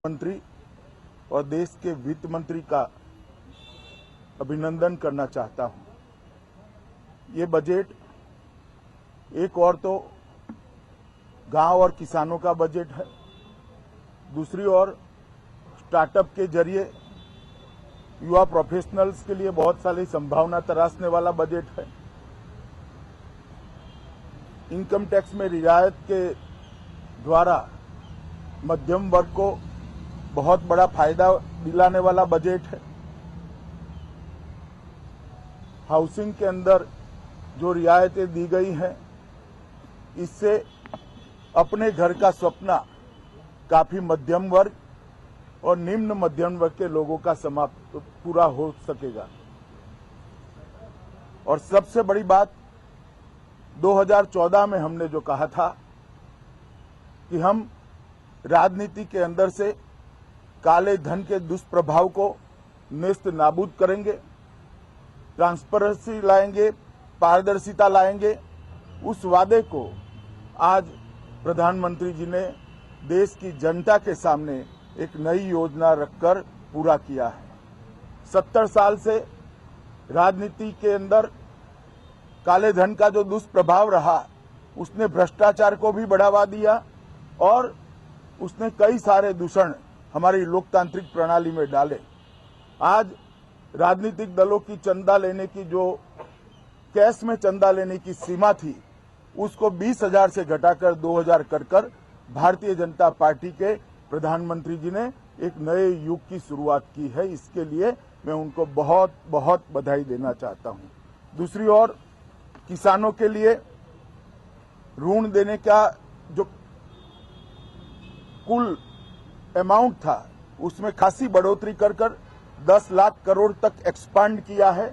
मंत्री और देश के वित्त मंत्री का अभिनंदन करना चाहता हूं। ये बजट एक और तो गांव और किसानों का बजट है, दूसरी ओर स्टार्टअप के जरिए युवा प्रोफेशनल्स के लिए बहुत सारी संभावना तराशने वाला बजट है। इनकम टैक्स में रियायत के द्वारा मध्यम वर्ग को बहुत बड़ा फायदा दिलाने वाला बजट है। हाउसिंग के अंदर जो रियायतें दी गई हैं, इससे अपने घर का सपना काफी मध्यम वर्ग और निम्न मध्यम वर्ग के लोगों का समाप्त पूरा हो सकेगा। और सबसे बड़ी बात, 2014 में हमने जो कहा था कि हम राजनीति के अंदर से काले धन के दुष्प्रभाव को नेस्त नाबूद करेंगे, ट्रांसपेरेंसी लाएंगे, पारदर्शिता लाएंगे। उस वादे को आज प्रधानमंत्री जी ने देश की जनता के सामने एक नई योजना रखकर पूरा किया है। 70 साल से राजनीति के अंदर काले धन का जो दुष्प्रभाव रहा, उसने भ्रष्टाचार को भी बढ़ावा दिया और उसने कई सारे दूषण हमारी लोकतांत्रिक प्रणाली में डाले। आज राजनीतिक दलों की चंदा लेने की जो कैश में चंदा लेने की सीमा थी, उसको 20,000 से घटाकर 2,000 कर भारतीय जनता पार्टी के प्रधानमंत्री जी ने एक नए युग की शुरुआत की है। इसके लिए मैं उनको बहुत बहुत बधाई देना चाहता हूं। दूसरी ओर किसानों के लिए ऋण देने का जो कुल अमाउंट था, उसमें खासी बढ़ोतरी कर 10 लाख करोड़ तक एक्सपांड किया है।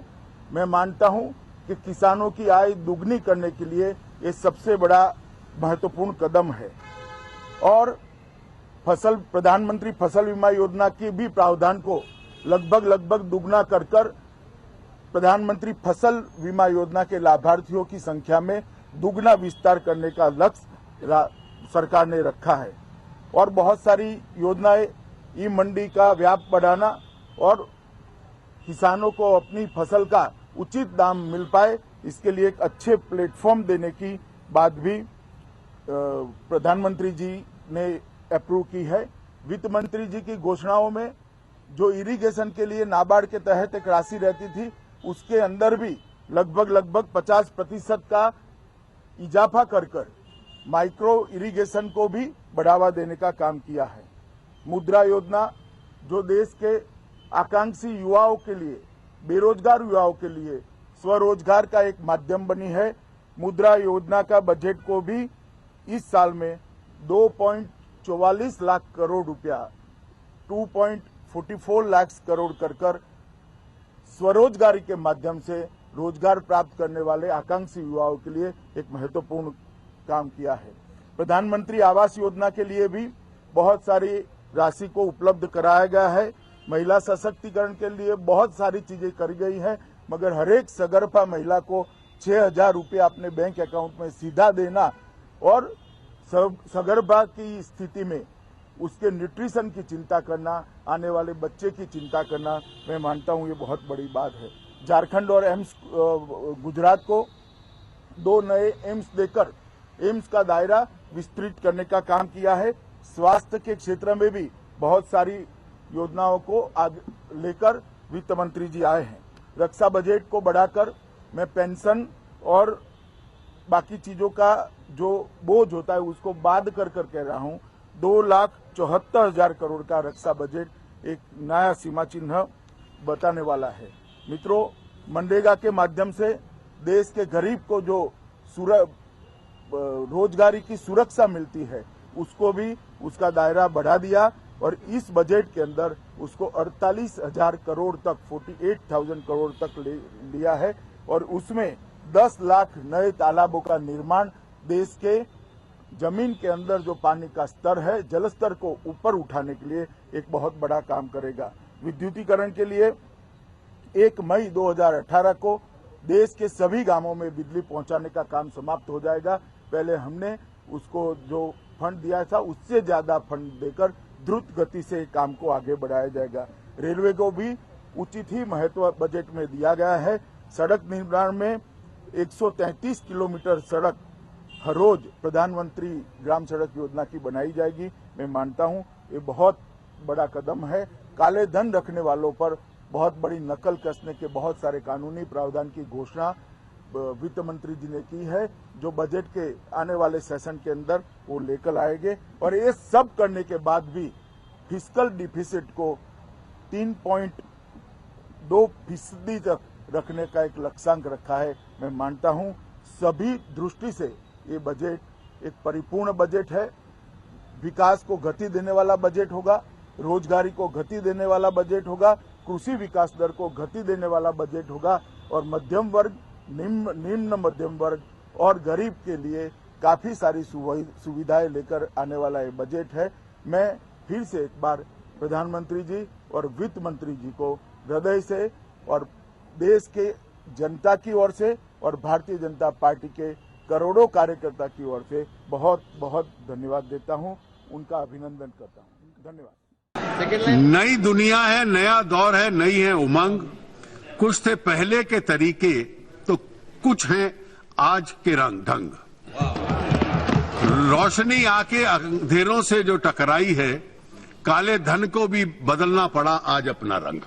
मैं मानता हूं कि किसानों की आय दुगनी करने के लिए ये सबसे बड़ा महत्वपूर्ण कदम है। और प्रधानमंत्री फसल बीमा योजना की भी प्रावधान को लगभग दुगना कर प्रधानमंत्री फसल बीमा योजना के लाभार्थियों की संख्या में दुगना विस्तार करने का लक्ष्य सरकार ने रखा है। और बहुत सारी योजनाएं, ई मंडी का व्याप बढ़ाना और किसानों को अपनी फसल का उचित दाम मिल पाए, इसके लिए एक अच्छे प्लेटफॉर्म देने की बात भी प्रधानमंत्री जी ने अप्रूव की है। वित्त मंत्री जी की घोषणाओं में जो इरिगेशन के लिए नाबार्ड के तहत एक राशि रहती थी, उसके अंदर भी लगभग 50% का इजाफा कर माइक्रो इरिगेशन को भी बढ़ावा देने का काम किया है। मुद्रा योजना जो देश के आकांक्षी युवाओं के लिए, बेरोजगार युवाओं के लिए स्वरोजगार का एक माध्यम बनी है। मुद्रा योजना का बजट को भी इस साल में 2.44 लाख करोड़ रुपया 2.44 लाख करोड़ कर स्वरोजगारी के माध्यम से रोजगार प्राप्त करने वाले आकांक्षी युवाओं के लिए एक महत्वपूर्ण काम किया है। प्रधानमंत्री आवास योजना के लिए भी बहुत सारी राशि को उपलब्ध कराया गया है। महिला सशक्तिकरण के लिए बहुत सारी चीजें करी गई है, मगर हर एक सगर्भा महिला को 6,000 रुपया अपने बैंक अकाउंट में सीधा देना और सगर्भा की स्थिति में उसके न्यूट्रिशन की चिंता करना, आने वाले बच्चे की चिंता करना, मैं मानता हूं ये बहुत बड़ी बात है। झारखंड और एम्स गुजरात को 2 नए एम्स देकर एम्स का दायरा विस्तृत करने का काम किया है। स्वास्थ्य के क्षेत्र में भी बहुत सारी योजनाओं को आगे लेकर वित्त मंत्री जी आए हैं। रक्षा बजट को बढ़ाकर मैं पेंशन और बाकी चीजों का जो बोझ होता है उसको बाद कर कह रहा हूं। 2,74,000 करोड़ का रक्षा बजट एक नया सीमा चिन्ह बताने वाला है। मित्रों, मनरेगा के माध्यम से देश के गरीब को जो रोजगारी की सुरक्षा मिलती है, उसको भी उसका दायरा बढ़ा दिया और इस बजट के अंदर उसको 48,000 करोड़ तक 48,000 करोड़ तक लिया है। और उसमें 10 लाख नए तालाबों का निर्माण देश के जमीन के अंदर जो पानी का स्तर है, जल स्तर को ऊपर उठाने के लिए एक बहुत बड़ा काम करेगा। विद्युतीकरण के लिए 1 मई 2018 को देश के सभी गांवों में बिजली पहुंचाने का काम समाप्त हो जाएगा। पहले हमने उसको जो फंड दिया था उससे ज्यादा फंड देकर द्रुत गति से काम को आगे बढ़ाया जाएगा। रेलवे को भी उचित ही महत्व बजट में दिया गया है। सड़क निर्माण में 133 किलोमीटर सड़क हर रोज प्रधानमंत्री ग्राम सड़क योजना की बनाई जाएगी। मैं मानता हूं ये बहुत बड़ा कदम है। काले धन रखने वालों पर बहुत बड़ी नकल कसने के बहुत सारे कानूनी प्रावधान की घोषणा वित्त मंत्री जी ने की है, जो बजट के आने वाले सेशन के अंदर वो लेकर आएंगे। और ये सब करने के बाद भी फिस्कल डिफिसिट को 3.2% तक रखने का एक लक्ष्यांक रखा है। मैं मानता हूं सभी दृष्टि से ये बजट एक परिपूर्ण बजट है। विकास को गति देने वाला बजट होगा, रोजगारी को गति देने वाला बजट होगा, कृषि विकास दर को गति देने वाला बजट होगा और मध्यम वर्ग, निम्न मध्यम वर्ग और गरीब के लिए काफी सारी सुविधाएं लेकर आने वाला ये बजट है। मैं फिर से एक बार प्रधानमंत्री जी और वित्त मंत्री जी को हृदय से और देश के जनता की ओर से और भारतीय जनता पार्टी के करोड़ों कार्यकर्ता की ओर से बहुत बहुत धन्यवाद देता हूं, उनका अभिनंदन करता हूं। धन्यवाद। नई दुनिया है, नया दौर है, नई है उमंग। कुछ थे पहले के तरीके तो कुछ हैं आज के रंग ढंग। रोशनी आके अंधेरों से जो टकराई है, काले धन को भी बदलना पड़ा आज अपना रंग।